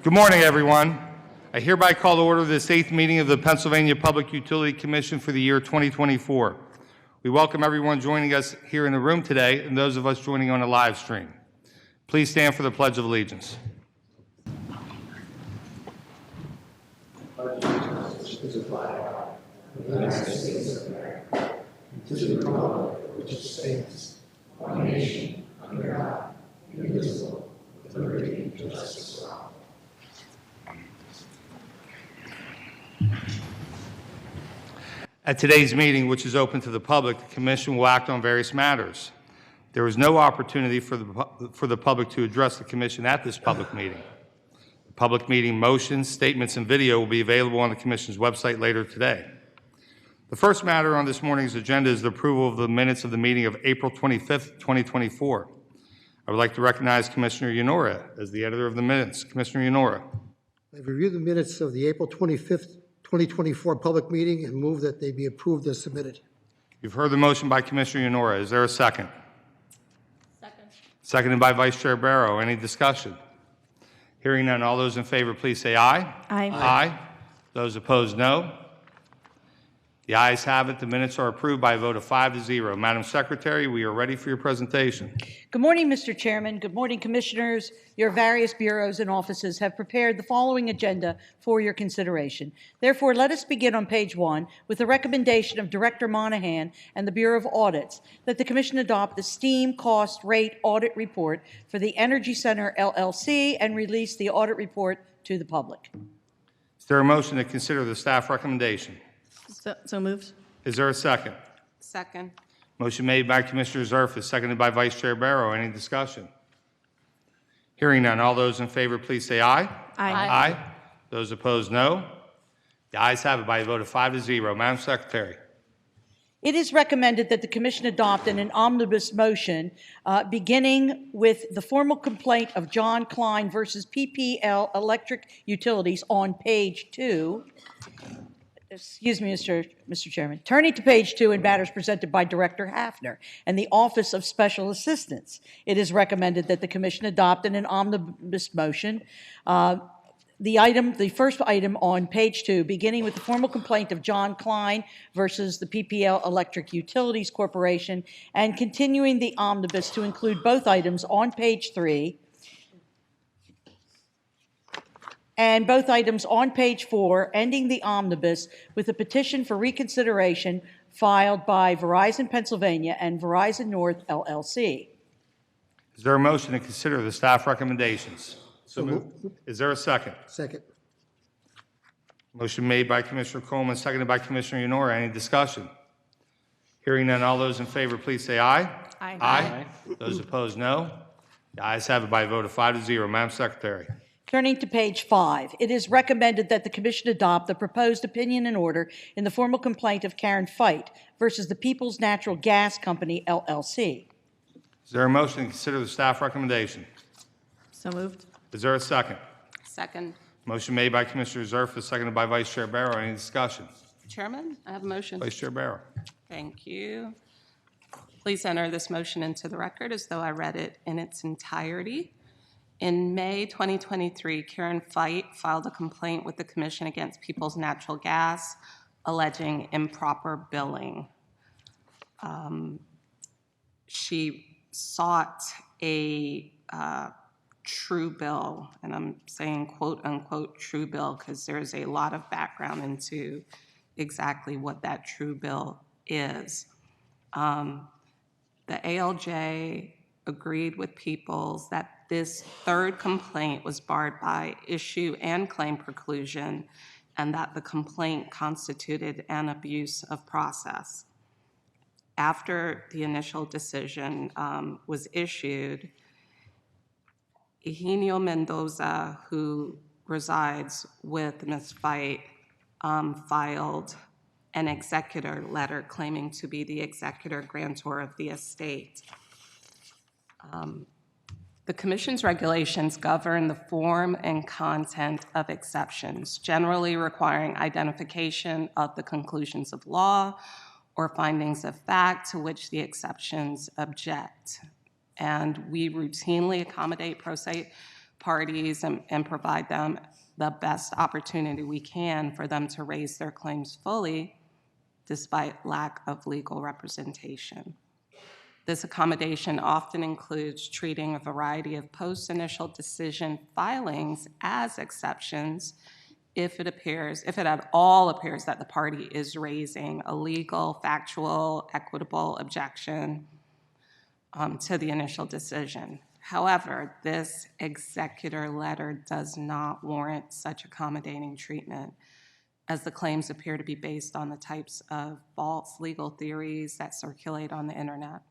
Good morning, everyone. I hereby call to order this 8th meeting of the Pennsylvania Public Utility Commission for the year 2024. We welcome everyone joining us here in the room today and those of us joining on a live stream. Please stand for the Pledge of Allegiance. To the flag of the United States of America, and to the republic which stands, one nation, under God, indivisible, with liberty and justice for all. At today's meeting, which is open to the public, the Commission will act on various matters. There is no opportunity for the public to address the Commission at this public meeting. The public meeting motions, statements, and video will be available on the Commission's website later today. The first matter on this morning's agenda is the approval of the minutes of the meeting of April 25th, 2024. I would like to recognize Commissioner Yanora as the editor of the minutes. Commissioner Yanora. I've reviewed the minutes of the April 25th, 2024 public meeting and move that they be approved as submitted. You've heard the motion by Commissioner Yanora. Is there a second? Second. Seconded by Vice Chair Barrow. Any discussion? Hearing none, all those in favor, please say aye. Aye. Aye. Those opposed, no. The ayes have it. The minutes are approved by a vote of 5-0. Madam Secretary, we are ready for your presentation. Good morning, Mr. Chairman. Good morning, Commissioners. Your various bureaus and offices have prepared the following agenda for your consideration. Therefore, let us begin on page 1 with the recommendation of Director Monahan and the Bureau of Audits that the Commission adopt the Steam Cost Rate Audit Report for the Energy Center LLC and release the audit report to the public. Is there a motion to consider the staff recommendation? So moved. Is there a second? Second. Motion made by Commissioner Zerfus, seconded by Vice Chair Barrow. Any discussion? Hearing none, all those in favor, please say aye. Aye. Aye. Those opposed, no. The ayes have it by a vote of 5-0. Madam Secretary. It is recommended that the Commission adopt an omnibus motion beginning with the formal complaint of John Klein versus PPL Electric Utilities on page 2. Excuse me, Mr. Chairman. Turning to page 2 in matters presented by Director Hafner and the Office of Special Assistance, it is recommended that the Commission adopt an omnibus motion. The first item on page 2, beginning with the formal complaint of John Klein versus the PPL Electric Utilities Corporation, and continuing the omnibus to include both items on page 3, and both items on page 4, ending the omnibus with a petition for reconsideration filed by Verizon Pennsylvania and Verizon North LLC. Is there a motion to consider the staff recommendations? So moved. Is there a second? Second. Motion made by Commissioner Coleman, seconded by Commissioner Yanora. Any discussion? Hearing none, all those in favor, please say aye. Aye. Aye. Those opposed, no. The ayes have it by a vote of 5-0. Madam Secretary. Turning to page 5, it is recommended that the Commission adopt the proposed opinion and order in the formal complaint of Karen Fite versus the Peoples Natural Gas Company, LLC. Is there a motion to consider the staff recommendation? So moved. Is there a second? Second. Motion made by Commissioner Zerfus, seconded by Vice Chair Barrow. Any discussion? Chairman, I have a motion. Vice Chair Barrow. Thank you. Please enter this motion into the record as though I read it in its entirety. In May 2023, Karen Fite filed a complaint with the Commission against Peoples Natural Gas, alleging improper billing. She sought a true bill, and I'm saying quote unquote true bill because there's a lot of background into exactly what that true bill is. The ALJ agreed with Peoples that this third complaint was barred by issue and claim preclusion, and that the complaint constituted an abuse of process. After the initial decision was issued, Eugenio Mendoza, who resides with Ms. Fite, filed an executor letter claiming to be the executor grantor of the estate. The Commission's regulations govern the form and content of exceptions, generally requiring identification of the conclusions of law or findings of fact to which the exceptions object. And we routinely accommodate pro se parties and provide them the best opportunity we can for them to raise their claims fully despite lack of legal representation. This accommodation often includes treating a variety of post-initial decision filings as exceptions if it at all appears that the party is raising a legal, factual, equitable objection to the initial decision. However, this executor letter does not warrant such accommodating treatment, as the claims appear to be based on the types of false legal theories that circulate on the internet.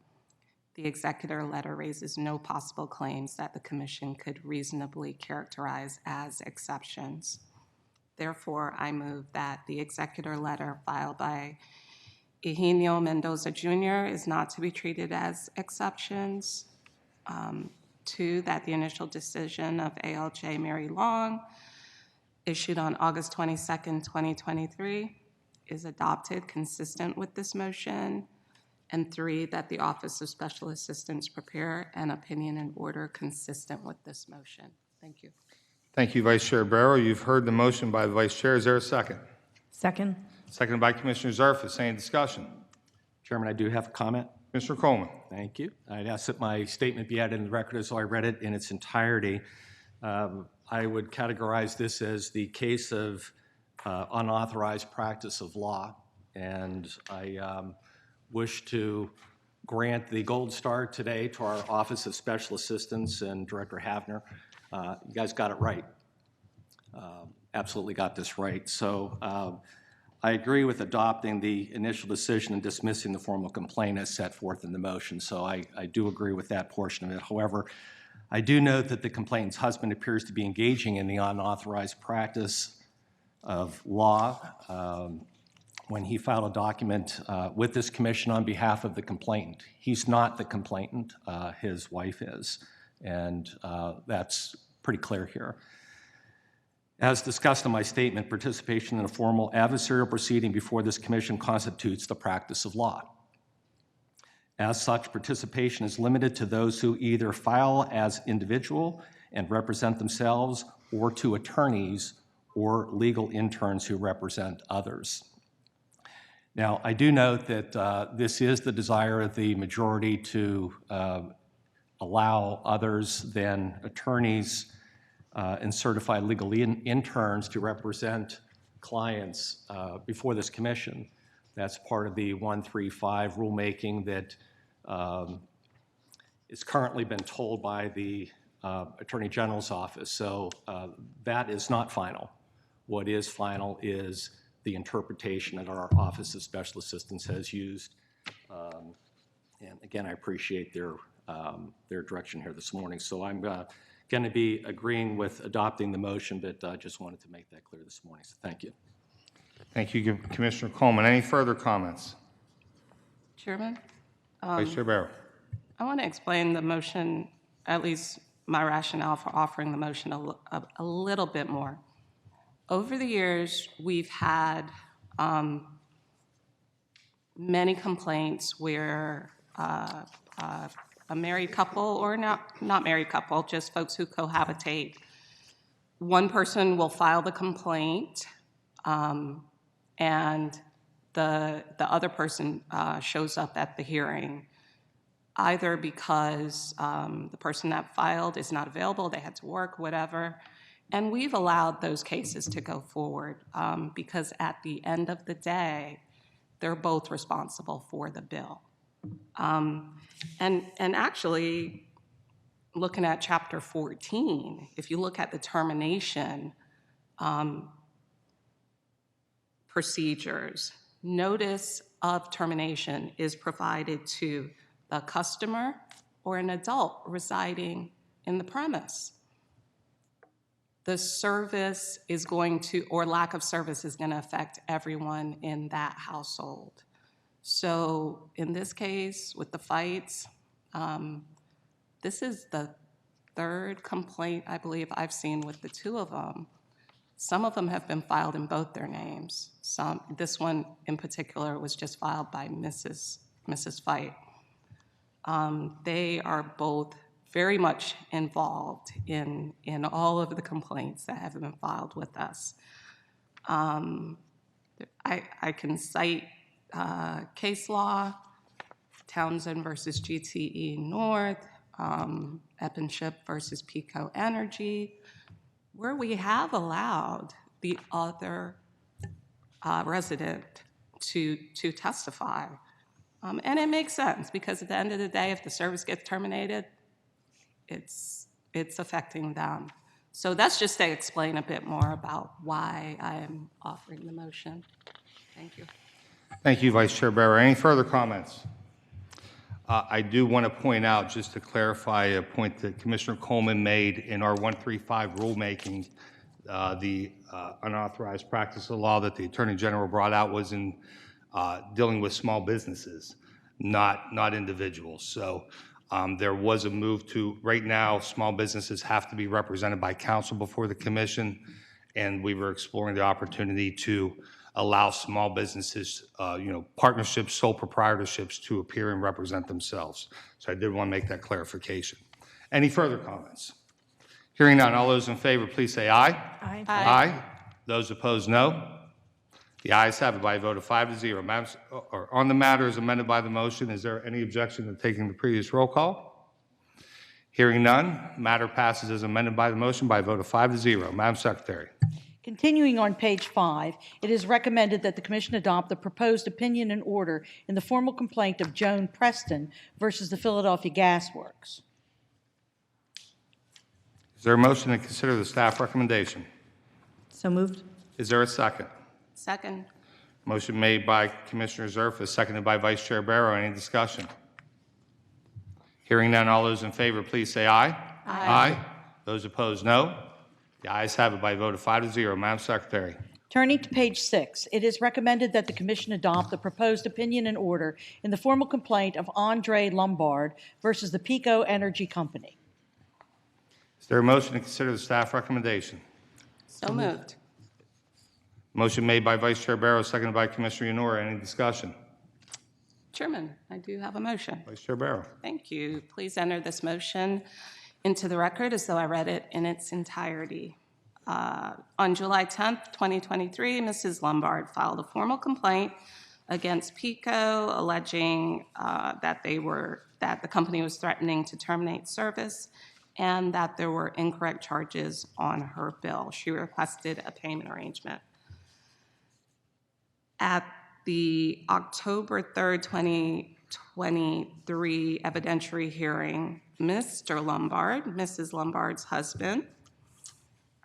The executor letter raises no possible claims that the Commission could reasonably characterize as exceptions. Therefore, I move that the executor letter filed by Eugenio Mendoza Jr. is not to be treated as exceptions. 2, that the initial decision of ALJ Mary Long, issued on August 22nd, 2023, is adopted consistent with this motion. And 3, that the Office of Special Assistants prepare an opinion and order consistent with this motion. Thank you. Thank you, Vice Chair Barrow. You've heard the motion by the Vice Chair. Is there a second? Second. Seconded by Commissioner Zarfis. Any discussion? Chairman, I do have a comment. Mr. Coleman. Thank you. I'd ask that my statement be added in the record as though I read it in its entirety. I would categorize this as the case of unauthorized practice of law, and I wish to grant the gold star today to our Office of Special Assistants and Director Havner. You guys got it right. Absolutely got this right. So I agree with adopting the initial decision and dismissing the formal complaint as set forth in the motion. So I do agree with that portion of it. However, I do note that the complainant's husband appears to be engaging in the unauthorized practice of law when he filed a document with this commission on behalf of the complainant. He's not the complainant, his wife is, and that's pretty clear here. As discussed in my statement, participation in a formal adversarial proceeding before this commission constitutes the practice of law. As such, participation is limited to those who either file as individual and represent themselves, or to attorneys or legal interns who represent others. Now, I do note that this is the desire of the majority to allow others than attorneys and certified legal interns to represent clients before this commission. That's part of the 135 rulemaking that is currently been told by the Attorney General's office. So that is not final. What is final is the interpretation that our Office of Special Assistants has used. And again, I appreciate their direction here this morning. So I'm going to be agreeing with adopting the motion, but just wanted to make that clear this morning. So thank you. Thank you, Commissioner Coleman. Any further comments? Chairman? Vice Chair Barrow. I want to explain the motion, at least my rationale for offering the motion a little bit more. Over the years, we've had many complaints where a married couple, or not married couple, just folks who cohabitate, one person will file the complaint and the other person shows up at the hearing, either because the person that filed is not available, they had to work, whatever. And we've allowed those cases to go forward because at the end of the day, they're both responsible for the bill. And actually, looking at Chapter 14, if you look at the termination procedures, notice of termination is provided to the customer or an adult residing in the premise. The service is going to, or lack of service is going to affect everyone in that household. So in this case, with the fights, this is the third complaint I believe I've seen with the two of them. Some of them have been filed in both their names. This one in particular was just filed by Mrs. Fight. They are both very much involved in all of the complaints that have been filed with us. I can cite case law, Townsend versus GTE North, Eppenship versus Pico Energy, where we have allowed the other resident to testify. And it makes sense, because at the end of the day, if the service gets terminated, it's affecting them. So that's just to explain a bit more about why I am offering the motion. Thank you. Thank you, Vice Chair Barrow. Any further comments? I do want to point out, just to clarify a point that Commissioner Coleman made in our 135 rulemaking, the unauthorized practice of law that the Attorney General brought out was in dealing with small businesses, not individuals. So there was a move to, right now, small businesses have to be represented by counsel before the commission, and we were exploring the opportunity to allow small businesses, partnerships, sole proprietorships to appear and represent themselves. So I did want to make that clarification. Any further comments? Hearing none, all those in favor, please say aye. Aye. Aye. Those opposed, no. The ayes have it by a vote of 5-0. Madam, or on the matter as amended by the motion, is there any objection to taking the previous roll call? Hearing none, matter passes as amended by the motion by a vote of 5-0. Madam Secretary. Continuing on page 5, it is recommended that the commission adopt the proposed opinion and order in the formal complaint of Joan Preston versus the Philadelphia Gas Works. Is there a motion to consider the staff recommendation? So moved. Is there a second? Second. Motion made by Commissioner Zerfas, seconded by Vice Chair Barrow. Any discussion? Hearing none, all those in favor, please say aye. Aye. Those opposed, no. The ayes have it by a vote of 5-0. Madam Secretary. Turning to page 6, it is recommended that the commission adopt the proposed opinion and order in the formal complaint of Andre Lombard versus the Pico Energy Company. Is there a motion to consider the staff recommendation? So moved. Motion made by Vice Chair Barrow, seconded by Commissioner Yanora. Any discussion? Chairman, I do have a motion. Vice Chair Barrow. Thank you. Please enter this motion into the record as though I read it in its entirety. On July 10th, 2023, Mrs. Lombard filed a formal complaint against Pico, alleging that the company was threatening to terminate service and that there were incorrect charges on her bill. She requested a payment arrangement. At the October 3rd, 2023 evidentiary hearing, Mr. Lombard, Mrs. Lombard's husband,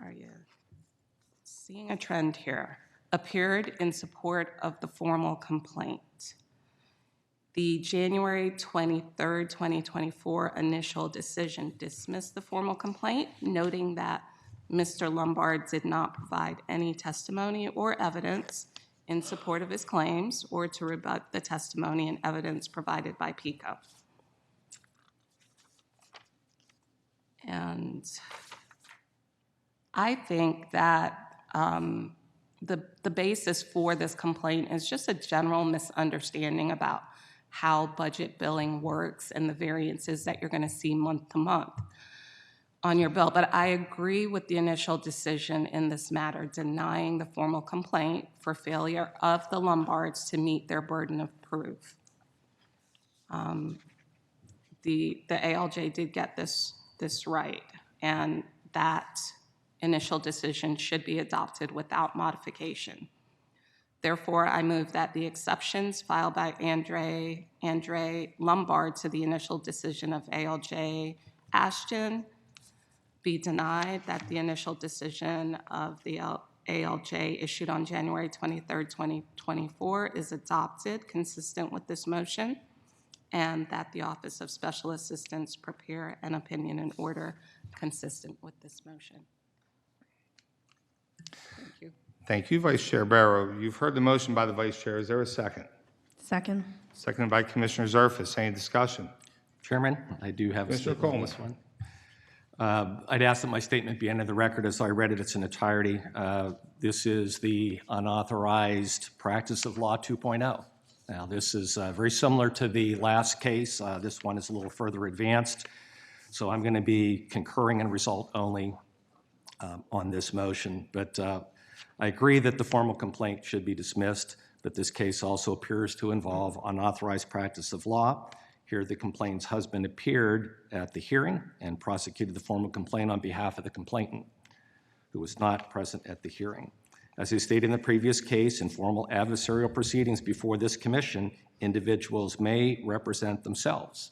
are you seeing a trend here, appeared in support of the formal complaint. The January 23rd, 2024 initial decision dismissed the formal complaint, noting that Mr. Lombard did not provide any testimony or evidence in support of his claims or to rebut the testimony and evidence provided by Pico. And I think that the basis for this complaint is just a general misunderstanding about how budget billing works and the variances that you're going to see month to month on your bill. But I agree with the initial decision in this matter, denying the formal complaint for failure of the Lombards to meet their burden of proof. The ALJ did get this right, and that initial decision should be adopted without modification. Therefore, I move that the exceptions filed by Andre Lombard to the initial decision of ALJ Ashton be denied, that the initial decision of the ALJ issued on January 23rd, 2024 is adopted consistent with this motion, and that the Office of Special Assistants prepare an opinion and order consistent with this motion. Thank you. Thank you, Vice Chair Barrow. You've heard the motion by the Vice Chair. Is there a second? Second. Seconded by Commissioner Zerfas. Any discussion? Chairman, I do have a Mr. statement on this one. I'd ask that my statement be entered in the record as I read it in its entirety. This is the unauthorized practice of law 2.0. Now, this is very similar to the last case. This one is a little further advanced. So I'm going to be concurring in result only on this motion. But I agree that the formal complaint should be dismissed, but this case also appears to involve unauthorized practice of law. Here, the complainant's husband appeared at the hearing and prosecuted the formal complaint on behalf of the complainant, who was not present at the hearing. As I stated in the previous case, in formal adversarial proceedings before this commission, individuals may represent themselves.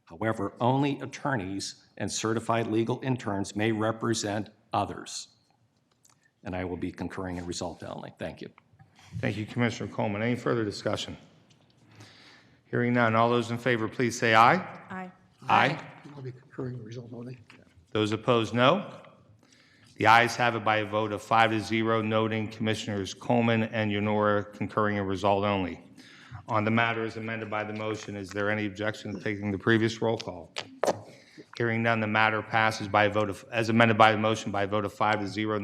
However, only attorneys and certified legal interns may represent others. And I will be concurring in result only. Thank you. Thank you, Commissioner Coleman. Any further discussion? Hearing none, all those in favor, please say aye. Aye. Aye. I'll be concurring in result only. Those opposed, no. The ayes have it by a vote of 5-0, noting Commissioners Coleman and Yenora concurring in result only. On the matter as amended by the motion, is there any objection to taking the previous roll call? Hearing none, the matter passes by a vote of, as amended by the motion, by a vote of 5-0,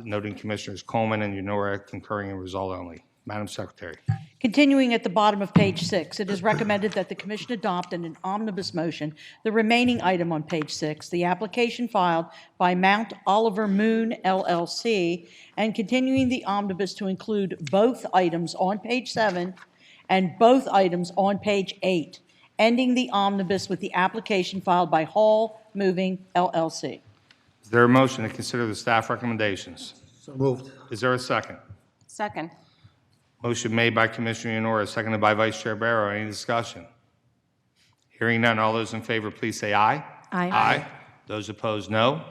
noting Commissioners Coleman and Yenora concurring in result only. Madam Secretary. Continuing at the bottom of page 6, it is recommended that the commission adopt in an omnibus motion the remaining item on page 6, the application filed by Mount Oliver Moon LLC, and continuing the omnibus to include both items on page 7 and both items on page 8, ending the omnibus with the application filed by Hall Moving LLC. Is there a motion to consider the staff recommendations? So moved. Is there a second? Second. Motion made by Commissioner Yenora, seconded by Vice Chair Barrow. Any discussion? Hearing none, all those in favor, please say aye. Aye. Aye. Those opposed, no.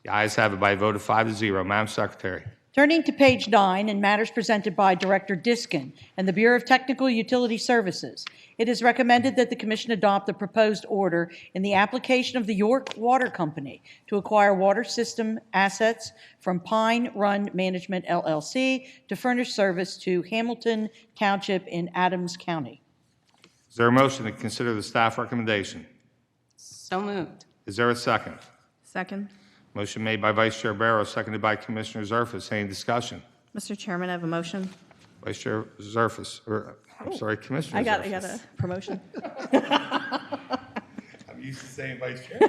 The ayes have it by a vote of 5-0. Madam Secretary. Turning to page 9 and matters presented by Director Diskin and the Bureau of Technical Utility Services, it is recommended that the Commission adopt the proposed order in the application of the York Water Company to acquire water system assets from Pine Run Management LLC to furnish service to Hamilton Township in Adams County. Is there a motion to consider the staff recommendation? So moved. Is there a second? Second. Motion made by Vice Chair Barrow, seconded by Commissioner Zerfus. Any discussion? Mr. Chairman, I have a motion. Vice Chair Zerfus, or I'm sorry, Commissioner I got Zerfus. a promotion. I'm used to saying Vice Chair.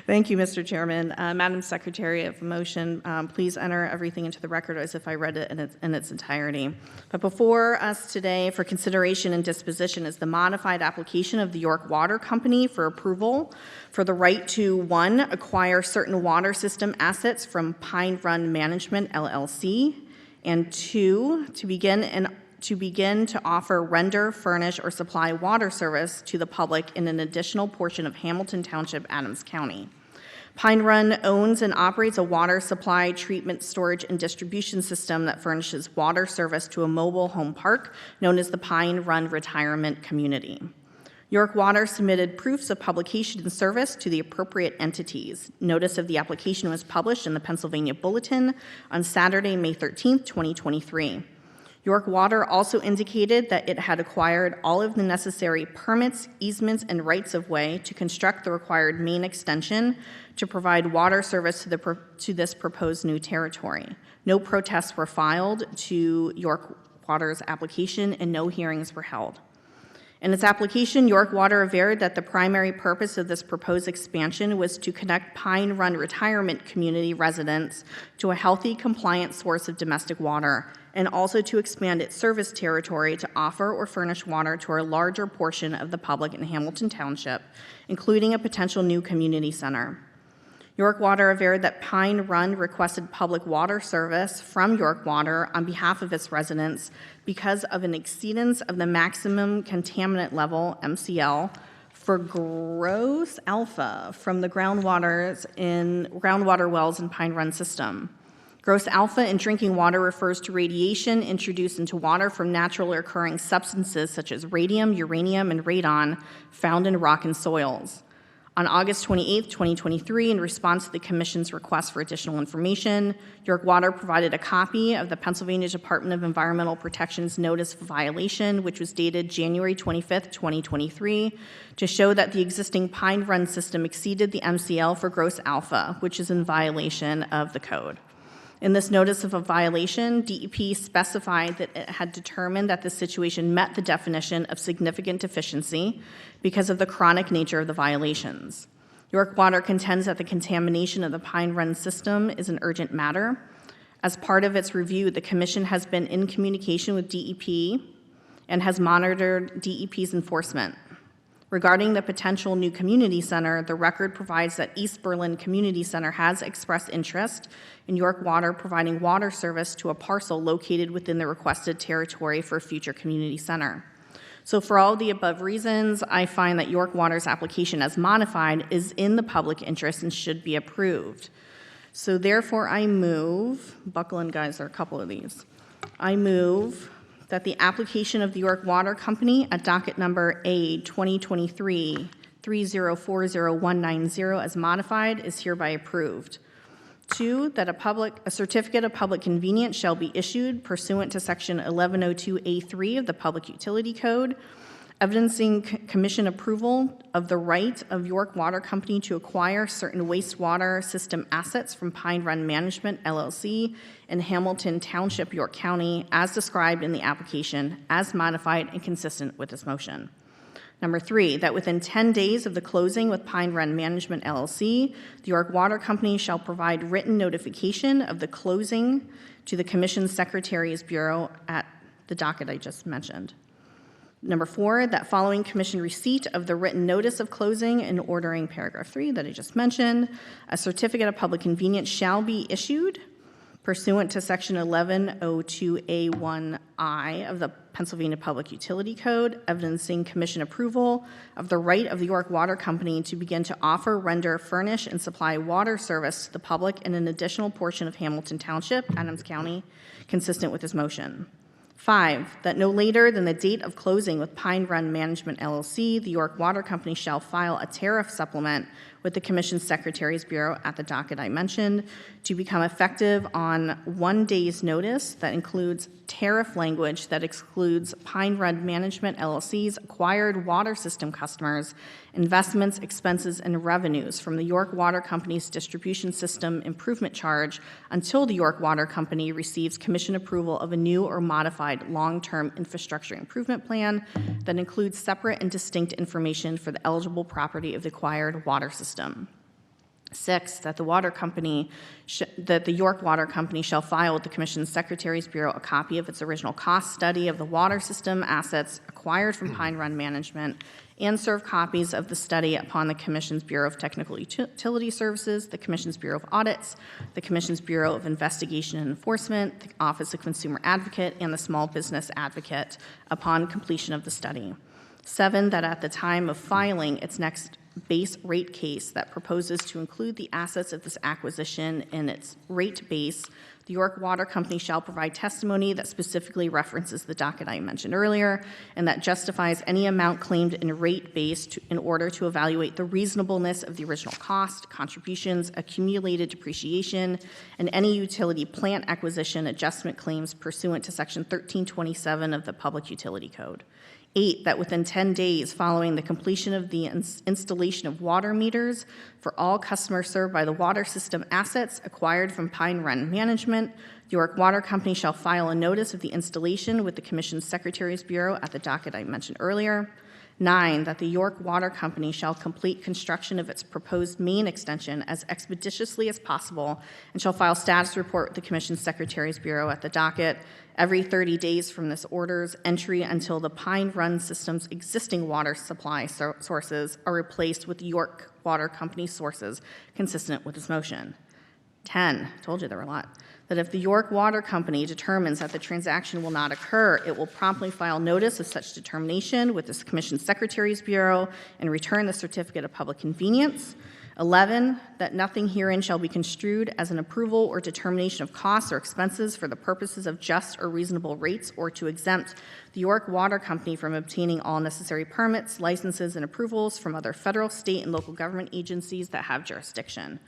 Thank you, Mr. Chairman. Madam Secretary, I have a motion. Please enter everything into the record as if I read it in its entirety. But before us today for consideration and disposition is the modified application of the York Water Company for approval for the right to, 1, acquire certain water system assets from Pine Run Management LLC, and 2, to begin to offer, render, furnish, or supply water service to the public in an additional portion of Hamilton Township, Adams County. Pine Run owns and operates a water supply, treatment, storage, and distribution system that furnishes water service to a mobile home park known as the Pine Run Retirement Community. York Water submitted proofs of publication and service to the appropriate entities. Notice of the application was published in the Pennsylvania Bulletin on Saturday, May 13, 2023. York Water also indicated that it had acquired all of the necessary permits, easements, and rights-of-way to construct the required main extension to provide water service to this proposed new territory. No protests were filed to York Water's application, and no hearings were held. In its application, York Water averred that the primary purpose of this proposed expansion was to connect Pine Run Retirement Community residents to a healthy, compliant source of domestic water, and also to expand its service territory to offer or furnish water to a larger portion of the public in Hamilton Township, including a potential new community center. York Water averred that Pine Run requested public water service from York Water on behalf of its residents because of an exceedance of the maximum contaminant level, MCL, for gross alpha from the groundwater wells in Pine Run system. Gross alpha in drinking water refers to radiation introduced into water from naturally occurring substances such as radium, uranium, and radon found in rock and soils. On August 28, 2023, in response to the Commission's request for additional information, York Water provided a copy of the Pennsylvania Department of Environmental Protection's Notice of Violation, which was dated January 25, 2023, to show that the existing Pine Run system exceeded the MCL for gross alpha, which is in violation of the code. In this notice of a violation, DEP specified that it had determined that the situation met the definition of significant deficiency because of the chronic nature of the violations. York Water contends that the contamination of the Pine Run system is an urgent matter. As part of its review, the Commission has been in communication with DEP and has monitored DEP's enforcement. Regarding the potential new community center, the record provides that East Berlin Community Center has expressed interest in York Water providing water service to a parcel located within the requested territory for a future community center. So for all the above reasons, I find that York Water's application as modified is in the public interest and should be approved. So therefore, I move, buckle in guys, there are a couple of these. I move that the application of the York Water Company at docket number A 2023-3040190 as modified is hereby approved. 2, that a certificate of public convenience shall be issued pursuant to section 1102A3 of the Public Utility Code, evidencing Commission approval of the right of York Water Company to acquire certain wastewater system assets from Pine Run Management, LLC, in Hamilton Township, York County, as described in the application, as modified and consistent with this motion. Number 3, that within 10 days of the closing with Pine Run Management, LLC, the York Water Company shall provide written notification of the closing to the Commission's Secretary's Bureau at the docket I just mentioned. Number 4, that following Commission receipt of the written notice of closing and ordering paragraph 3 that I just mentioned, a certificate of public convenience shall be issued pursuant to section 1102A1I of the Pennsylvania Public Utility Code, evidencing Commission approval of the right of the York Water Company to begin to offer, render, furnish, and supply water service to the public in an additional portion of Hamilton Township, Adams County, consistent with this motion. 5, that no later than the date of closing with Pine Run Management, LLC, the York Water Company shall file a tariff supplement with the Commission's Secretary's Bureau at the docket I mentioned to become effective on 1 day's notice that includes tariff language that excludes Pine Run Management, LLC's acquired water system customers, investments, expenses, and revenues from the York Water Company's distribution system improvement charge until the York Water Company receives Commission approval of a new or modified long-term infrastructure improvement plan that includes separate and distinct information for the eligible property of the acquired water system. 6, that the York Water Company shall file with the Commission's Secretary's Bureau a copy of its original cost study of the water system assets acquired from Pine Run Management and serve copies of the study upon the Commission's Bureau of Technical Utility Services, the Commission's Bureau of Audits, the Commission's Bureau of Investigation and Enforcement, the Office of Consumer Advocate, and the Small Business Advocate upon completion of the study. 7, that at the time of filing its next base rate case that proposes to include the assets of this acquisition in its rate base, the York Water Company shall provide testimony that specifically references the docket I mentioned earlier and that justifies any amount claimed in rate base in order to evaluate the reasonableness of the original cost, contributions, accumulated depreciation, and any utility plant acquisition adjustment claims pursuant to Section 1327 of the Public Utility Code. 8, that within 10 days following the completion of the installation of water meters for all customers served by the water system assets acquired from Pine Run Management, the York Water Company shall file a notice of the installation with the Commission's Secretary's Bureau at the docket I mentioned earlier. 9, that the York Water Company shall complete construction of its proposed main extension as expeditiously as possible and shall file status report with the Commission's Secretary's Bureau at the docket every 30 days from this order's entry until the Pine Run system's existing water supply sources are replaced with York Water Company sources consistent with this motion. 10, told you there were a lot, that if the York Water Company determines that the transaction will not occur, it will promptly file notice of such determination with the Commission's Secretary's Bureau and return the certificate of public convenience. 11, that nothing herein shall be construed as an approval or determination of costs or expenses for the purposes of just or reasonable rates or to exempt the York Water Company from obtaining all necessary permits, licenses, and approvals from other federal, state, and local government agencies that have jurisdiction.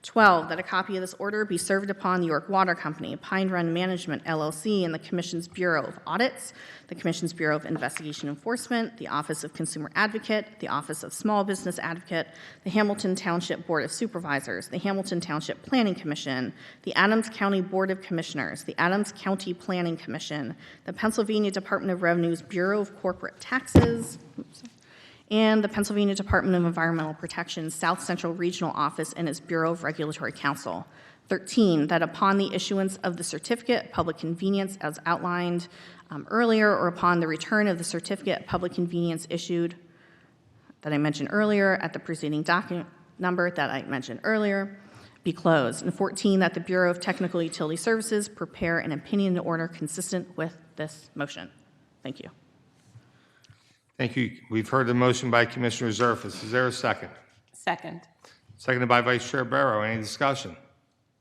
12, that a copy of this order be served upon the York Water Company, Pine Run Management, LLC, and the Commission's Bureau of Audits, the Commission's Bureau of Investigation Enforcement, the Office of Consumer Advocate, the Office of Small Business Advocate, the Hamilton Township Board of Supervisors, the Hamilton Township Planning Commission, the Adams County Board of Commissioners, the Adams County Planning Commission, the Pennsylvania Department of Revenue's Bureau of Corporate Taxes, and the Pennsylvania Department of Environmental Protection South Central Regional Office and its Bureau of Regulatory Counsel. 13, that upon the issuance of the certificate of public convenience as outlined earlier, or upon the return of the certificate of public convenience issued that I mentioned earlier at the preceding document number that I mentioned earlier, be closed. And 14, that the Bureau of Technical Utility Services prepare an opinion and order consistent with this motion. Thank you. Thank you. We've heard the motion by Commissioner Zerfus. Is there a second? Second. Seconded by Vice Chair Barrow. Any discussion?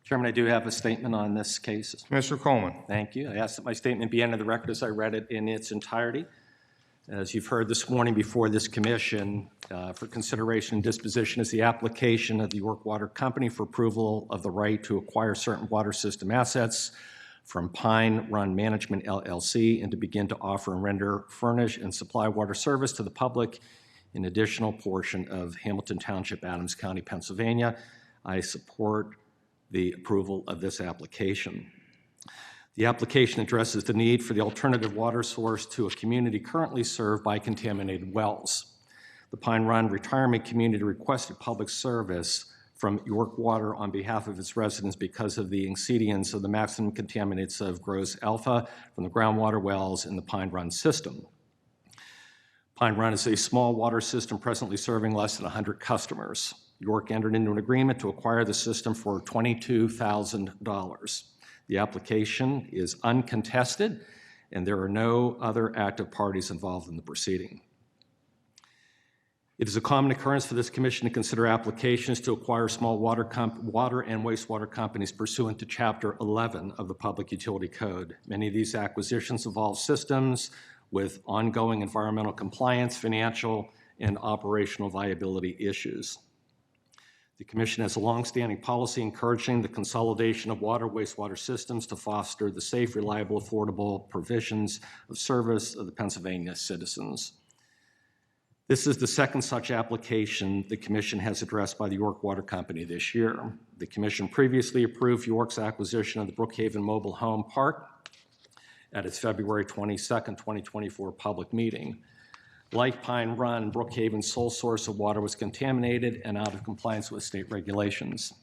Chairman, I do have a statement on this case. Commissioner Coleman. Thank you. I ask that my statement be entered in the record as I read it in its entirety. As you've heard this morning before this commission, for consideration and disposition is the application of the York Water Company for approval of the right to acquire certain water system assets from Pine Run Management, LLC, and to begin to offer and render, furnish, and supply water service to the public in additional portion of Hamilton Township, Adams County, Pennsylvania. I support the approval of this application. The application addresses the need for the alternative water source to a community currently served by contaminated wells. The Pine Run Retirement Community requested public service from York Water on behalf of its residents because of the exceedance of the maximum contaminants of gross alpha from the groundwater wells in the Pine Run system. Pine Run is a small water system presently serving less than 100 customers. York entered into an agreement to acquire the system for $22,000. The application is uncontested, and there are no other active parties involved in the proceeding. It is a common occurrence for this commission to consider applications to acquire small water and wastewater companies pursuant to Chapter 11 of the Public Utility Code. Many of these acquisitions involve systems with ongoing environmental compliance, financial, and operational viability issues. The commission has a longstanding policy encouraging the consolidation of water wastewater systems to foster the safe, reliable, affordable provisions of service of the Pennsylvania citizens. This is the second such application the commission has addressed by the York Water Company this year. The commission previously approved York's acquisition of the Brookhaven Mobile Home Park at its February 22nd, 2024 public meeting. Like Pine Run, Brookhaven's sole source of water was contaminated and out of compliance with state regulations.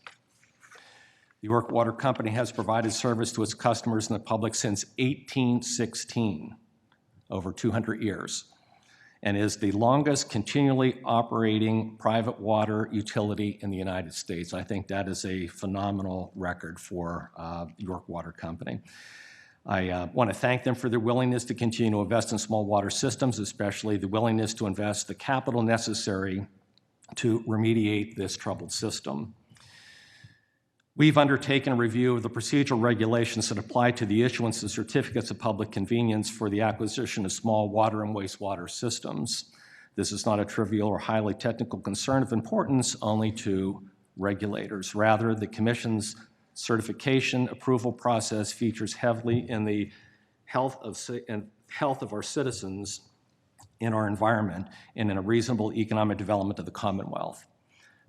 The York Water Company has provided service to its customers and the public since 1816, over 200 years, and is the longest continually operating private water utility in the United States. I think that is a phenomenal record for York Water Company. I want to thank them for their willingness to continue to invest in small water systems, especially the willingness to invest the capital necessary to remediate this troubled system. We've undertaken a review of the procedural regulations that apply to the issuance of certificates of public convenience for the acquisition of small water and wastewater systems. This is not a trivial or highly technical concern of importance only to regulators. Rather, the Commission's certification approval process features heavily in the health of our citizens, in our environment, and in a reasonable economic development of the Commonwealth.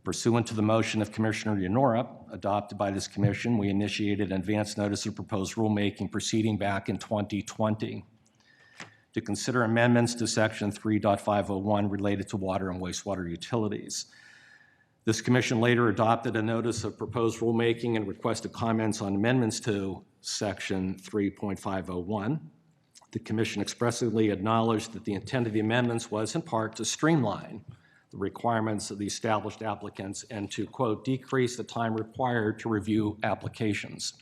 Pursuant to the motion of Commissioner Yanora, adopted by this commission, we initiated an advance notice of proposed rulemaking proceeding back in 2020 to consider amendments to Section 3.501 related to water and wastewater utilities. This commission later adopted a notice of proposed rulemaking and requested comments on amendments to Section 3.501. The commission expressly acknowledged that the intent of the amendments was in part to streamline the requirements of the established applicants and to, quote, decrease the time required to review applications.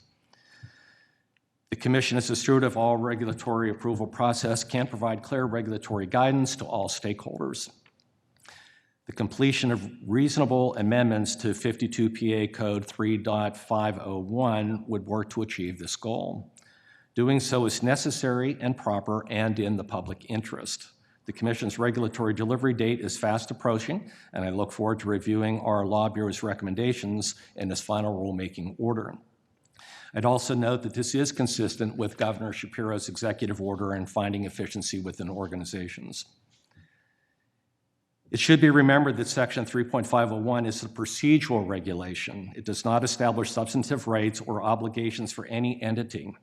The commission, as a steward of all regulatory approval process, can provide clear regulatory guidance to all stakeholders. The completion of reasonable amendments to 52 PA Code 3.501 would work to achieve this goal. Doing so is necessary and proper and in the public interest. The Commission's regulatory delivery date is fast approaching, and I look forward to reviewing our Law Bureau's recommendations in this final rulemaking order. I'd also note that this is consistent with Governor Shapiro's executive order in finding efficiency within organizations. It should be remembered that Section 3.501 is a procedural regulation. It does not establish substantive rights or obligations for any entity.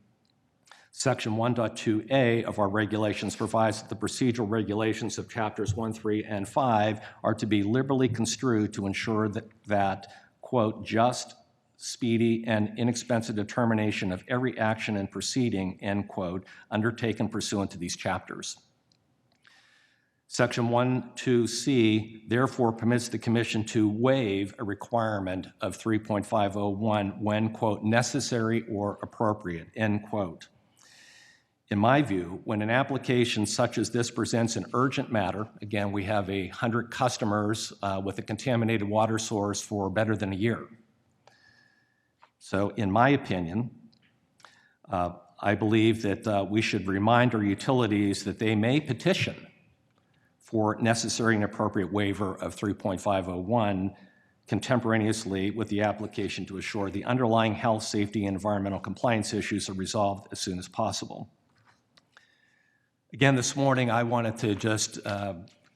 Section 1.2a of our regulations provides that the procedural regulations of Chapters 1, 3, and 5 are to be liberally construed to ensure that quote, just, speedy, and inexpensive determination of every action and proceeding, end quote, undertaken pursuant to these chapters. Section 1.2c therefore permits the Commission to waive a requirement of 3.501 when, quote, necessary or appropriate, end quote. In my view, when an application such as this presents an urgent matter, again, we have 100 customers with a contaminated water source for better than a year. So in my opinion, I believe that we should remind our utilities that they may petition for necessary and appropriate waiver of 3.501 contemporaneously with the application to assure the underlying health, safety, and environmental compliance issues are resolved as soon as possible. Again, this morning, I wanted to just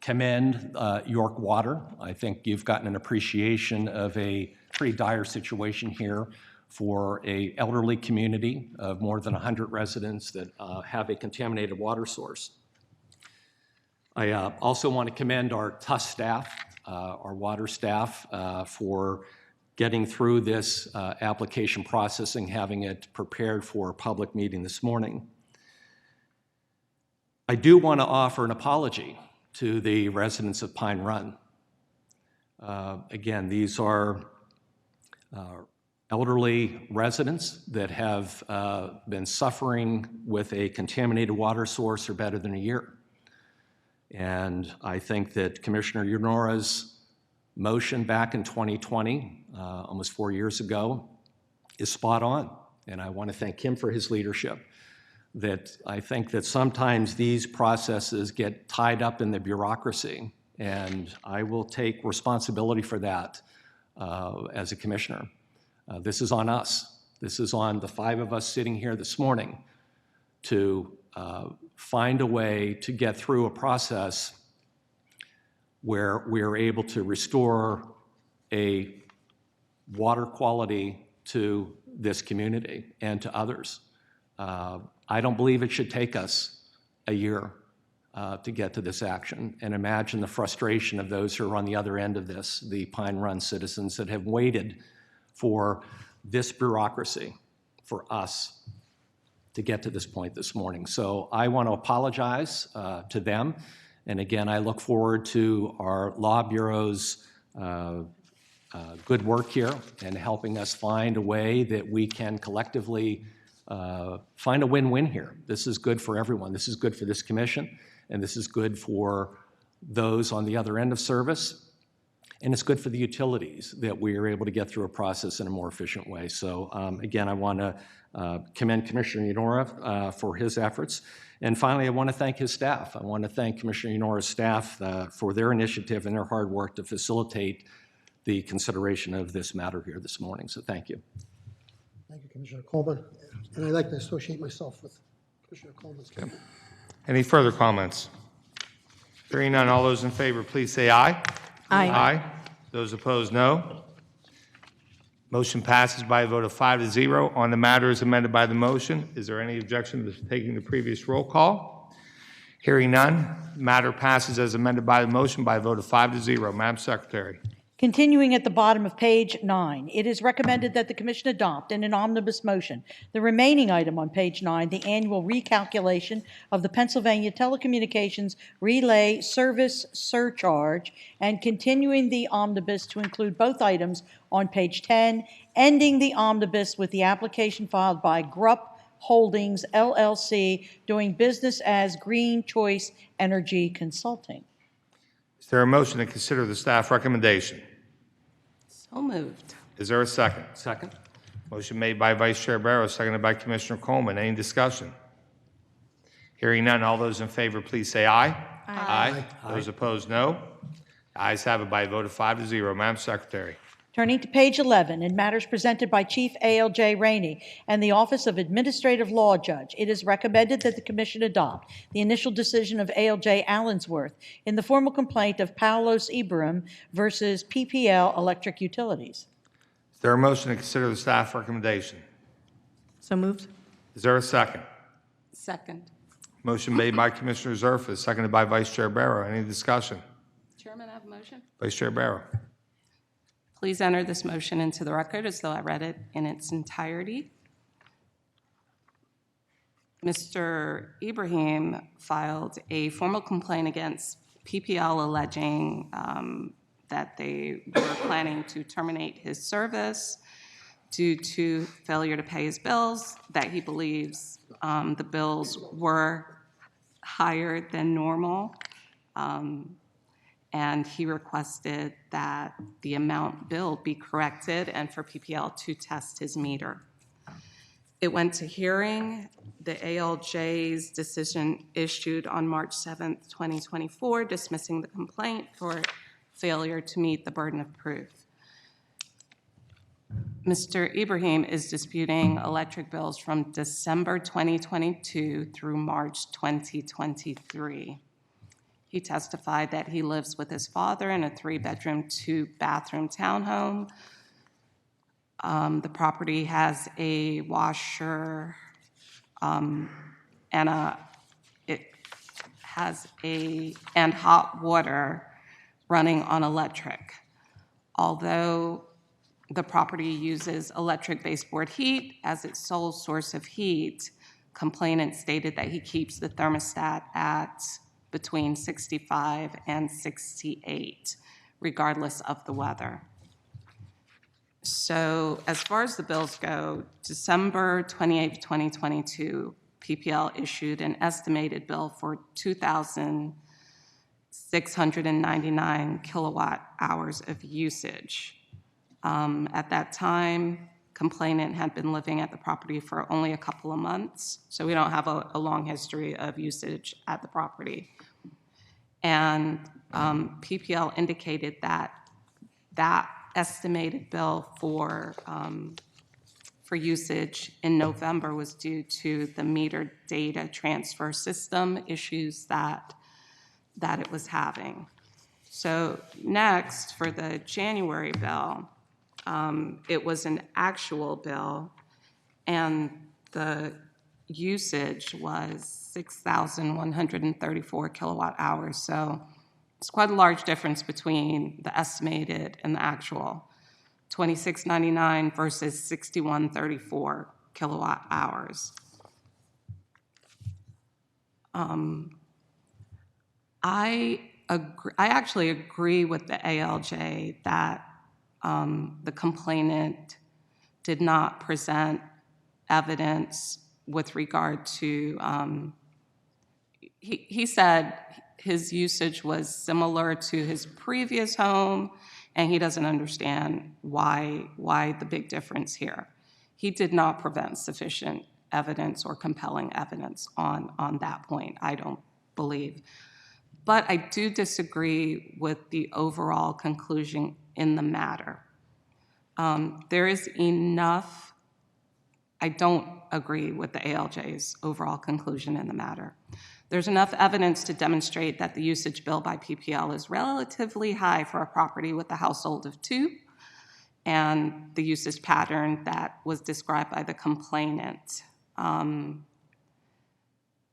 commend York Water. I think you've gotten an appreciation of a pretty dire situation here for an elderly community of more than 100 residents that have a contaminated water source. I also want to commend our TUS staff, our water staff, for getting through this application processing, having it prepared for a public meeting this morning. I do want to offer an apology to the residents of Pine Run. Again, these are elderly residents that have been suffering with a contaminated water source for better than a year. And I think that Commissioner Ynora's motion back in 2020, almost 4 years ago, is spot on. And I want to thank him for his leadership. That I think that sometimes these processes get tied up in the bureaucracy, and I will take responsibility for that as a commissioner. This is on us. This is on the 5 of us sitting here this morning to find a way to get through a process where we are able to restore a water quality to this community and to others. I don't believe it should take us a year to get to this action. And imagine the frustration of those who are on the other end of this, the Pine Run citizens that have waited for this bureaucracy, for us, to get to this point this morning. So I want to apologize to them. And again, I look forward to our Law Bureau's good work here and helping us find a way that we can collectively find a win-win here. This is good for everyone. This is good for this commission, and this is good for those on the other end of service. And it's good for the utilities that we are able to get through a process in a more efficient way. So again, I want to commend Commissioner Ynora for his efforts. And finally, I want to thank his staff. I want to thank Commissioner Ynora's staff for their initiative and their hard work to facilitate the consideration of this matter here this morning. So thank you. Thank you, Commissioner Coleman. And I'd like to associate myself with Commissioner Coleman's comment. Any further comments? Hearing none, all those in favor, please say aye. Aye. Aye. Those opposed, no. Motion passes by a vote of 5-0. On the matter as amended by the motion, is there any objection to taking the previous roll call? Hearing none, matter passes as amended by the motion by a vote of 5-0. Madam Secretary. Continuing at the bottom of page 9, it is recommended that the Commission adopt in an omnibus motion the remaining item on page 9, the annual recalculation of the Pennsylvania Telecommunications Relay Service Surcharge, and continuing the omnibus to include both items on page 10, ending the omnibus with the application filed by Grupp Holdings, LLC, doing business as Green Choice Energy Consulting. Is there a motion to consider the staff recommendation? So moved. Is there a second? Second. Motion made by Vice Chair Barrow, seconded by Commissioner Coleman. Any discussion? Hearing none, all those in favor, please say aye. Aye. Those opposed, no. The ayes have it by a vote of 5-0. Madam Secretary. Turning to page 11, in matters presented by Chief ALJ Rainey and the Office of Administrative Law Judge, it is recommended that the Commission adopt the initial decision of ALJ Allensworth in the formal complaint of Paulos Ibrahim versus PPL Electric Utilities. Is there a motion to consider the staff recommendation? So moved. Is there a second? Second. Motion made by Commissioner Zerfas, seconded by Vice Chair Barrow. Any discussion? Chairman, I have a motion. Vice Chair Barrow. Please enter this motion into the record as though I read it in its entirety. Mr. Ibrahim filed a formal complaint against PPL alleging that they were planning to terminate his service due to failure to pay his bills, that he believes the bills were higher than normal, and he requested that the amount billed be corrected and for PPL to test his meter. It went to hearing. The ALJ's decision issued on March 7th, 2024, dismissing the complaint for failure to meet the burden of proof. Mr. Ibrahim is disputing electric bills from December 2022 through March 2023. He testified that he lives with his father in a 3-bedroom, 2-bathroom townhome. The property has a washer and hot water running on electric. Although the property uses electric baseboard heat as its sole source of heat, complainant stated that he keeps the thermostat at between 65 and 68, regardless of the weather. So as far as the bills go, December 28, 2022, PPL issued an estimated bill for 2,699 kilowatt hours of usage. At that time, complainant had been living at the property for only a couple of months, so we don't have a long history of usage at the property. And PPL indicated that that estimated bill for usage in November was due to the meter data transfer system issues that it was having. So next, for the January bill, it was an actual bill, and the usage was 6,134 kilowatt hours. So it's quite a large difference between the estimated and the actual. 2699 versus 6134 kilowatt hours. I actually agree with the ALJ that the complainant did not present evidence with regard to, he said his usage was similar to his previous home, and he doesn't understand why the big difference here. He did not present sufficient evidence or compelling evidence on that point, I don't believe. But I do disagree with the overall conclusion in the matter. There is enough, I don't agree with the ALJ's overall conclusion in the matter. There's enough evidence to demonstrate that the usage bill by PPL is relatively high for a property with a household of 2, and the usage pattern that was described by the complainant.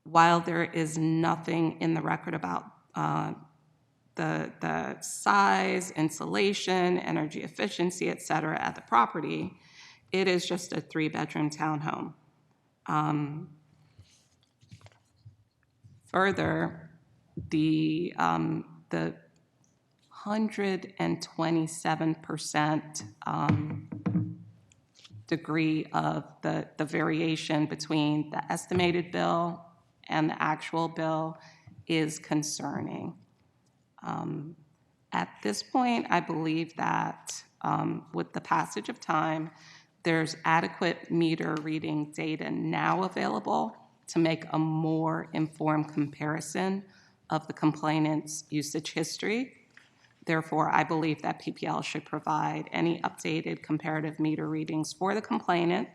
While there is nothing in the record about the size, insulation, energy efficiency, et cetera, at the property, it is just a 3-bedroom townhome. Further, the 127% degree of the variation between the estimated bill and the actual bill is concerning. At this point, I believe that with the passage of time, there's adequate meter reading data now available to make a more informed comparison of the complainant's usage history. Therefore, I believe that PPL should provide any updated comparative meter readings for the complainant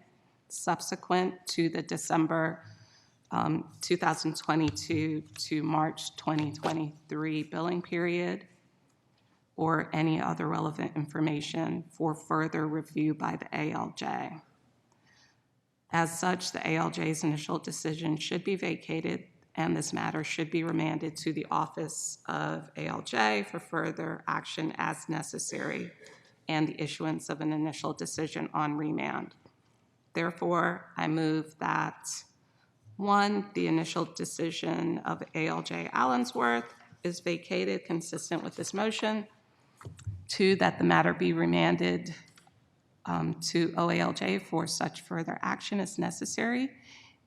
subsequent to the December 2022 to March 2023 billing period, or any other relevant information for further review by the ALJ. As such, the ALJ's initial decision should be vacated, and this matter should be remanded to the Office of ALJ for further action as necessary and the issuance of an initial decision on remand. Therefore, I move that 1, the initial decision of ALJ Allensworth is vacated consistent with this motion. 2, that the matter be remanded to OALJ for such further action as necessary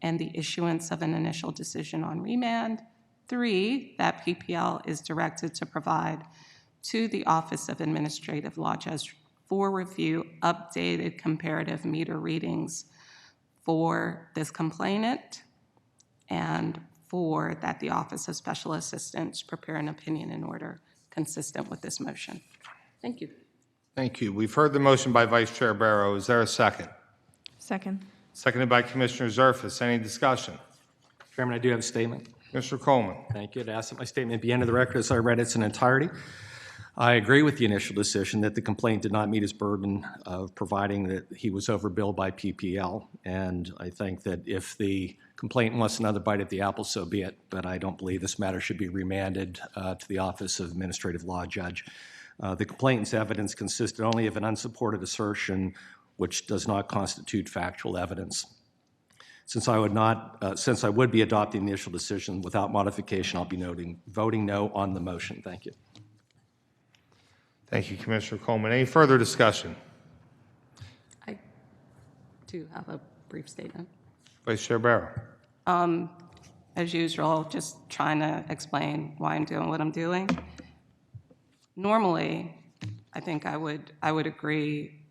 and the issuance of an initial decision on remand. 3, that PPL is directed to provide to the Office of Administrative Law Judge for review updated comparative meter readings for this complainant, and 4, that the Office of Special Assistants prepare an opinion in order consistent with this motion. Thank you. Thank you. We've heard the motion by Vice Chair Barrow. Is there a second? Second. Seconded by Commissioner Zerfus. Any discussion? Chairman, I do have a statement. Mr. Coleman. Thank you. To ask that my statement be entered the record as I read it in entirety. I agree with the initial decision that the complaint did not meet his burden of providing that he was overbilled by PPL, and I think that if the complainant wants another bite at the apple, so be it, but I don't believe this matter should be remanded to the Office of Administrative Law Judge. The complainant's evidence consisted only of an unsupported assertion which does not constitute factual evidence. Since I would be adopting the initial decision without modification, I'll be voting no on the motion. Thank you. Thank you, Commissioner Coleman. Any further discussion? I do have a brief statement. Vice Chair Barrow. As usual, just trying to explain why I'm doing what I'm doing. Normally, I think I would agree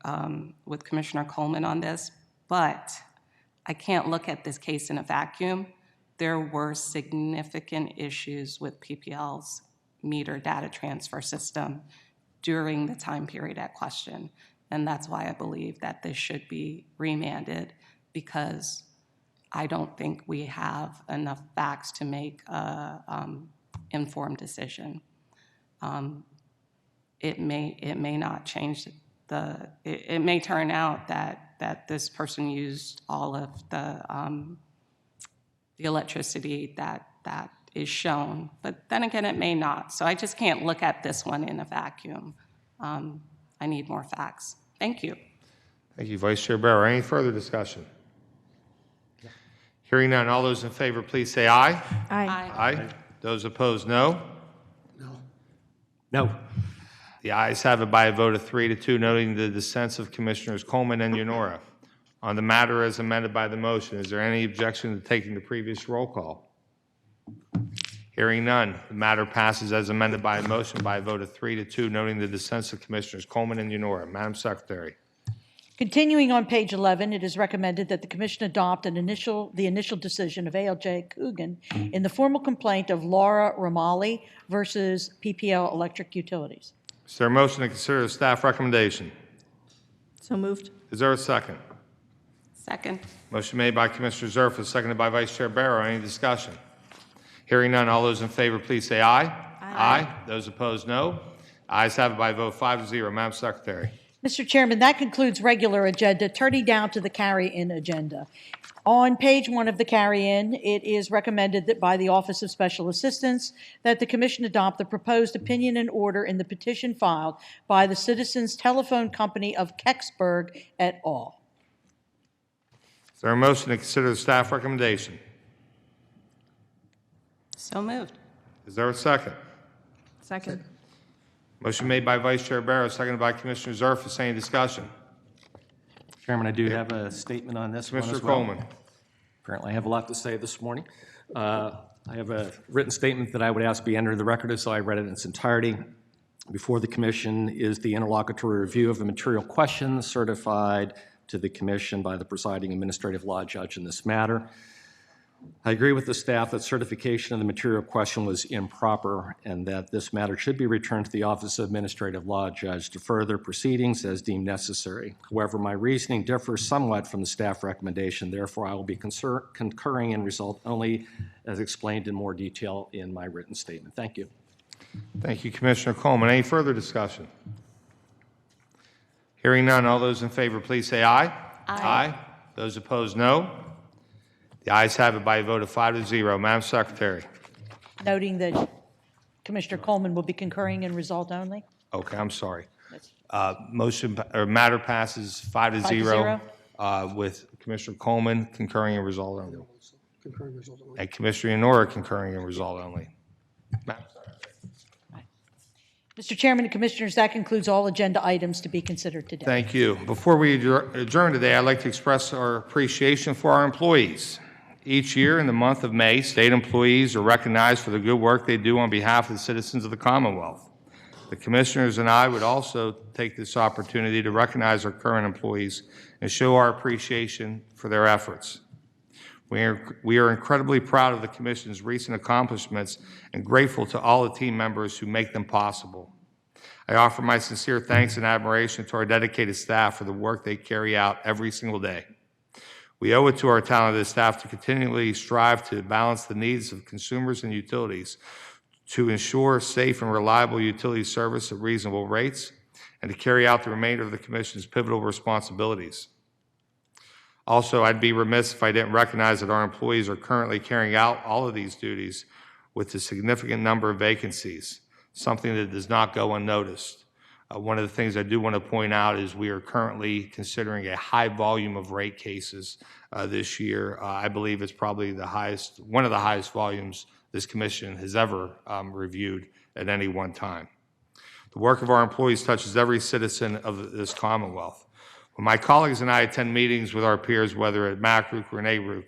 with Commissioner Coleman on this, but I can't look at this case in a vacuum. There were significant issues with PPL's meter data transfer system during the time period at question, and that's why I believe that this should be remanded, because I don't think we have enough facts to make an informed decision. It may not change it may turn out that this person used all of the electricity that is shown, but then again, it may not. So I just can't look at this one in a vacuum. I need more facts. Thank you. Thank you, Vice Chair Barrow. Any further discussion? Hearing none, all those in favor, please say aye. Aye. Aye. Those opposed, no. No. The ayes have it by a vote of 3 to 2, noting the dissents of Commissioners Coleman and Yanora. On the matter as amended by the motion, is there any objection to taking the previous roll call? Hearing none, the matter passes as amended by a motion by a vote of 3 to 2, noting the dissents of Commissioners Coleman and Yanora. Madam Secretary. Continuing on page 11, it is recommended that the Commission adopt the initial decision of ALJ Coogan in the formal complaint of Laura Romali versus PPL Electric Utilities. Is there a motion to consider the staff recommendation? So moved. Is there a second? Second. Motion made by Commissioner Zerfus, seconded by Vice Chair Barrow. Any discussion? Hearing none, all those in favor, please say aye. Aye. Those opposed, no. Ayes have it by a vote 5 to 0. Madam Secretary. Mr. Chairman, that concludes regular agenda. Turning down to the carry-in agenda. On page 1 of the carry-in, it is recommended that by the Office of Special Assistants that the Commission adopt the proposed opinion and order in the petition filed by the Citizens Telephone Company of Kecksburg et al. Is there a motion to consider the staff recommendation? So moved. Is there a second? Second. Motion made by Vice Chair Barrow, seconded by Commissioner Zerfus. Any discussion? Chairman, I do have a statement on this one as Commissioner well. Coleman. Apparently, I have a lot to say this morning. I have a written statement that I would ask be entered in the record, so I read it in its entirety. Before the Commission is the interlocutory review of a material question certified to the Commission by the presiding administrative law judge in this matter. I agree with the staff that certification of the material question was improper and that this matter should be returned to the Office of Administrative Law Judge to further proceedings as deemed necessary. However, my reasoning differs somewhat from the staff recommendation. Therefore, I will be concurring in result only as explained in more detail in my written statement. Thank you. Thank you, Commissioner Coleman. Any further discussion? Hearing none, all those in favor, please say aye. Aye. Those opposed, no. The ayes have it by a vote of 5-0. Madam Secretary. Noting that Commissioner Coleman will be concurring in result only. Okay, I'm sorry. Matter passes 5-0 with Commissioner Coleman concurring in result only. Concurring result only. And Commissioner Yanora concurring in result only. Madam Secretary. Mr. Chairman and Commissioners, that concludes all agenda items to be considered today. Thank you. Before we adjourn today, I'd like to express our appreciation for our employees. Each year in the month of May, state employees are recognized for the good work they do on behalf of the citizens of the Commonwealth. The Commissioners and I would also take this opportunity to recognize our current employees and show our appreciation for their efforts. We are incredibly proud of the Commission's recent accomplishments and grateful to all the team members who make them possible. I offer my sincere thanks and admiration to our dedicated staff for the work they carry out every single day. We owe it to our talented staff to continually strive to balance the needs of consumers and utilities, to ensure safe and reliable utility service at reasonable rates, and to carry out the remainder of the Commission's pivotal responsibilities. Also, I'd be remiss if I didn't recognize that our employees are currently carrying out all of these duties with a significant number of vacancies, something that does not go unnoticed. One of the things I do want to point out is we are currently considering a high volume of rate cases this year. I believe it's probably one of the highest volumes this Commission has ever reviewed at any one time. The work of our employees touches every citizen of this Commonwealth. When my colleagues and I attend meetings with our peers, whether at MACRUC or NARUC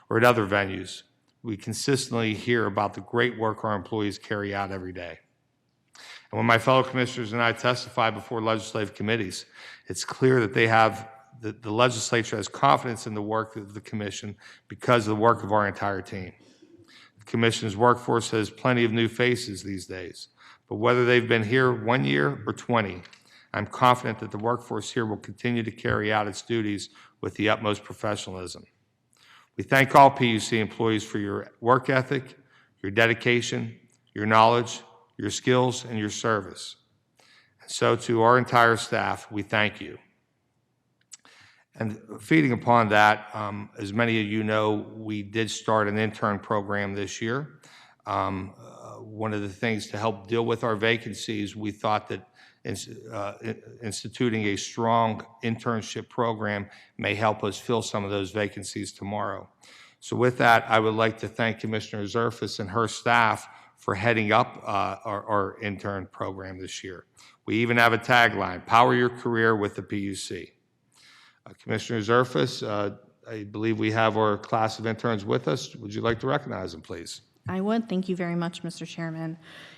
or at other venues, we consistently hear about the great work our employees carry out every day. And when my fellow commissioners and I testify before legislative committees, it's clear that the legislature has confidence in the work of the Commission because of the work of our entire team. The Commission's workforce has plenty of new faces these days, but whether they've been here 1 year or 20, I'm confident that the workforce here will continue to carry out its duties with the utmost professionalism. We thank all PUC employees for your work ethic, your dedication, your knowledge, your skills, and your service. And so to our entire staff, we thank you. And feeding upon that, as many of you know, we did start an intern program this year. One of the things to help deal with our vacancies, we thought that instituting a strong internship program may help us fill some of those vacancies tomorrow. So with that, I would like to thank Commissioner Zerfas and her staff for heading up our intern program this year. We even have a tagline, Power Your Career with the PUC. Commissioner Zerfas, I believe we have our class of interns with us. Would you like to recognize them, please? I would. Thank you very much, Mr. Chairman.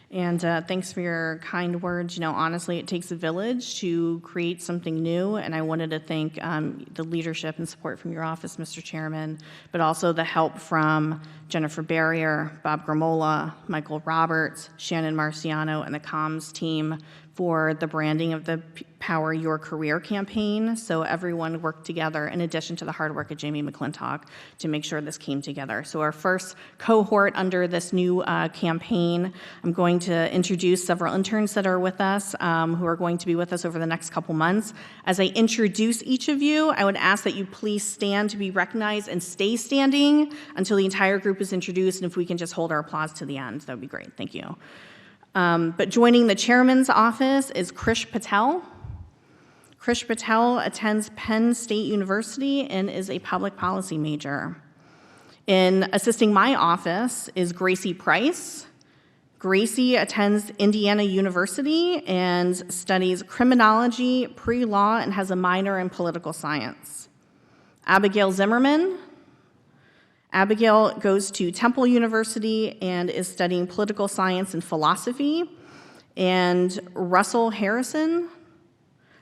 And thanks for your kind words. You know, honestly, it takes a village to create something new, and I wanted to thank the leadership and support from your office, Mr. Chairman, but also the help from Jennifer Barrier, Bob Gramola, Michael Roberts, Shannon Marciano, and the comms team for the branding of the Power Your Career campaign. So everyone worked together, in addition to the hard work of Jamie McClintock, to make sure this came together. So our first cohort under this new campaign, I'm going to introduce several interns that are with us, who are going to be with us over the next couple months. As I introduce each of you, I would ask that you please stand to be recognized and stay standing until the entire group is introduced, and if we can just hold our applause to the end, that would be great. Thank you. But joining the chairman's office is Krish Patel. Krish Patel attends Penn State University and is a public policy major. In assisting my office is Gracie Price. Gracie attends Indiana University and studies criminology, pre-law, and has a minor in political science. Abigail Zimmerman. Abigail goes to Temple University and is studying political science and philosophy. And Russell Harrison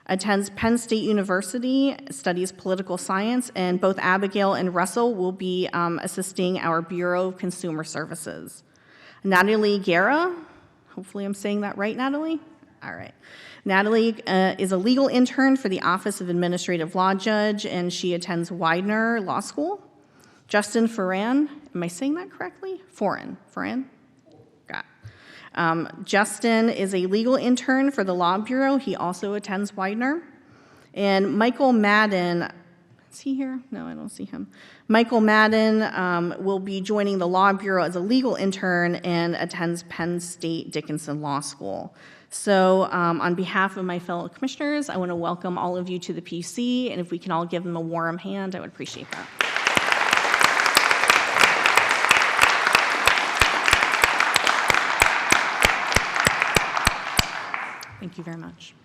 attends Penn State University, studies political science, and both Abigail and Russell will be assisting our Bureau of Consumer Services. Natalie Guerra, hopefully I'm saying that right, Natalie? All right. Natalie is a legal intern for the Office of Administrative Law Judge, and she attends Widener Law School. Justin Foran, am I saying that correctly? Foran? Got it. Justin is a legal intern for the Law Bureau. He also attends Widener. And Michael Madden, is he here? No, I don't see him. Michael Madden will be joining the Law Bureau as a legal intern and attends Penn State Dickinson Law School. So on behalf of my fellow commissioners, I want to welcome all of you to the PUC, and if we can all give them a warm hand, I would appreciate that. Thank you very much.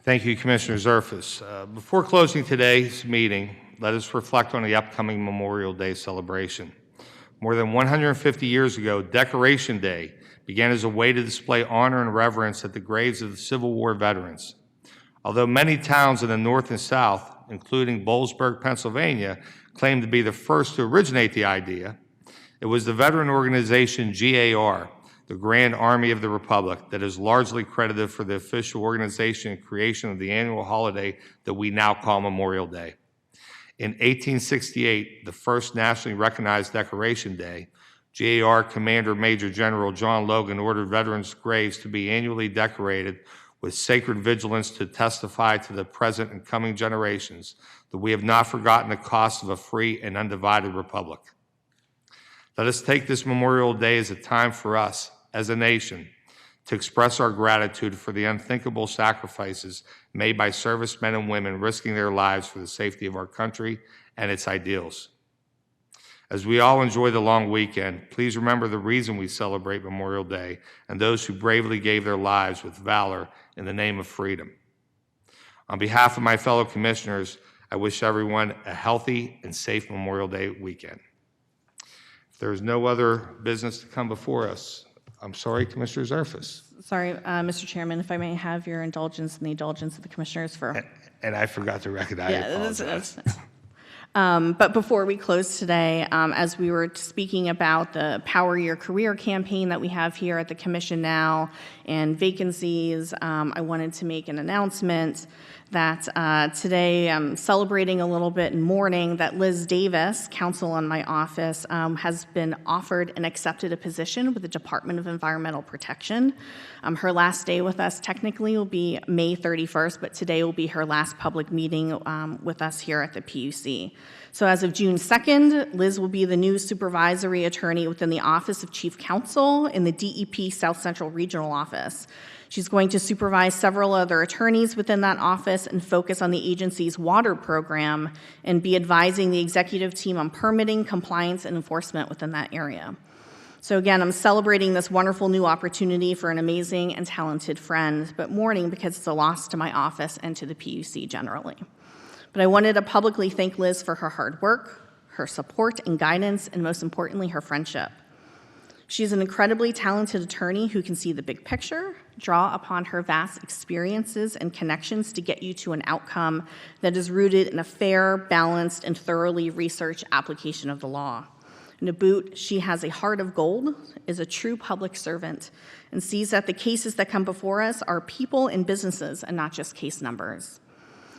Thank you, Commissioner Zerfus. Before closing today's meeting, let us reflect on the upcoming Memorial Day celebration. More than 150 years ago, Decoration Day began as a way to display honor and reverence at the graves of the Civil War veterans. Although many towns in the North and South, including Boalsburg, Pennsylvania, claim to be the first to originate the idea, it was the veteran organization GAR, the Grand Army of the Republic, that is largely credited for the official organization and creation of the annual holiday that we now call Memorial Day. In 1868, the first nationally recognized Decoration Day, GAR Commander Major General John Logan ordered veterans' graves to be annually decorated with sacred vigilance to testify to the present and coming generations that we have not forgotten the cost of a free and undivided republic. Let us take this Memorial Day as a time for us, as a nation, to express our gratitude for the unthinkable sacrifices made by servicemen and women risking their lives for the safety of our country and its ideals. As we all enjoy the long weekend, please remember the reason we celebrate Memorial Day and those who bravely gave their lives with valor in the name of freedom. On behalf of my fellow commissioners, I wish everyone a healthy and safe Memorial Day weekend. If there is no other business to come before us, I'm sorry, Commissioner Zerfus. Sorry, Mr. Chairman, if I may have your indulgence and the indulgence of the commissioners for... And I forgot to recognize. I apologize. But before we close today, as we were speaking about the Power Your Career campaign that we have here at the Commission now and vacancies, I wanted to make an announcement that today I'm celebrating a little bit and mourning that Liz Davis, counsel in my office, has been offered and accepted a position with the Department of Environmental Protection. Her last day with us technically will be May 31st, but today will be her last public meeting with us here at the PUC. So as of June 2nd, Liz will be the new supervisory attorney within the Office of Chief Counsel in the DEP South Central Regional Office. She's going to supervise several other attorneys within that office and focus on the agency's water program and be advising the executive team on permitting, compliance, and enforcement within that area. So again, I'm celebrating this wonderful new opportunity for an amazing and talented friend, but mourning because it's a loss to my office and to the PUC generally. But I wanted to publicly thank Liz for her hard work, her support and guidance, and most importantly, her friendship. She's an incredibly talented attorney who can see the big picture, draw upon her vast experiences and connections to get you to an outcome that is rooted in a fair, balanced, and thoroughly researched application of the law. And to boot, she has a heart of gold, is a true public servant, and sees that the cases that come before us are people and businesses and not just case numbers.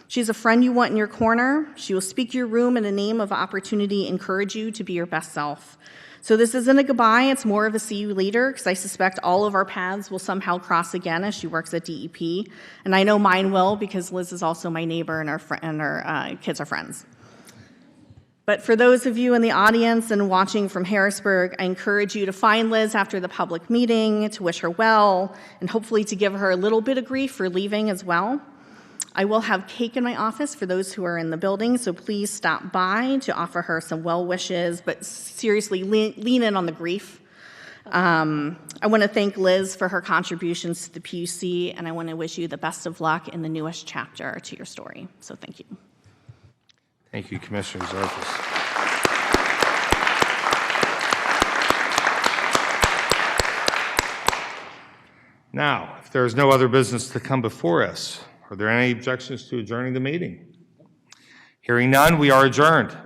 She's a friend you want in your corner. She will speak your room in the name of opportunity, encourage you to be your best self. So this isn't a goodbye, it's more of a see you later, because I suspect all of our paths will somehow cross again as she works at DEP. And I know mine will, because Liz is also my neighbor and our kids are friends. But for those of you in the audience and watching from Harrisburg, I encourage you to find Liz after the public meeting, to wish her well, and hopefully to give her a little bit of grief for leaving as well. I will have cake in my office for those who are in the building, so please stop by to offer her some well wishes, but seriously, lean in on the grief. I want to thank Liz for her contributions to the PUC, and I want to wish you the best of luck in the newest chapter to your story. So thank you. Thank you, Commissioner Zerfus. Now, if there is no other business to come before us, Are there any objections to adjourning the meeting? Hearing none, we are adjourned.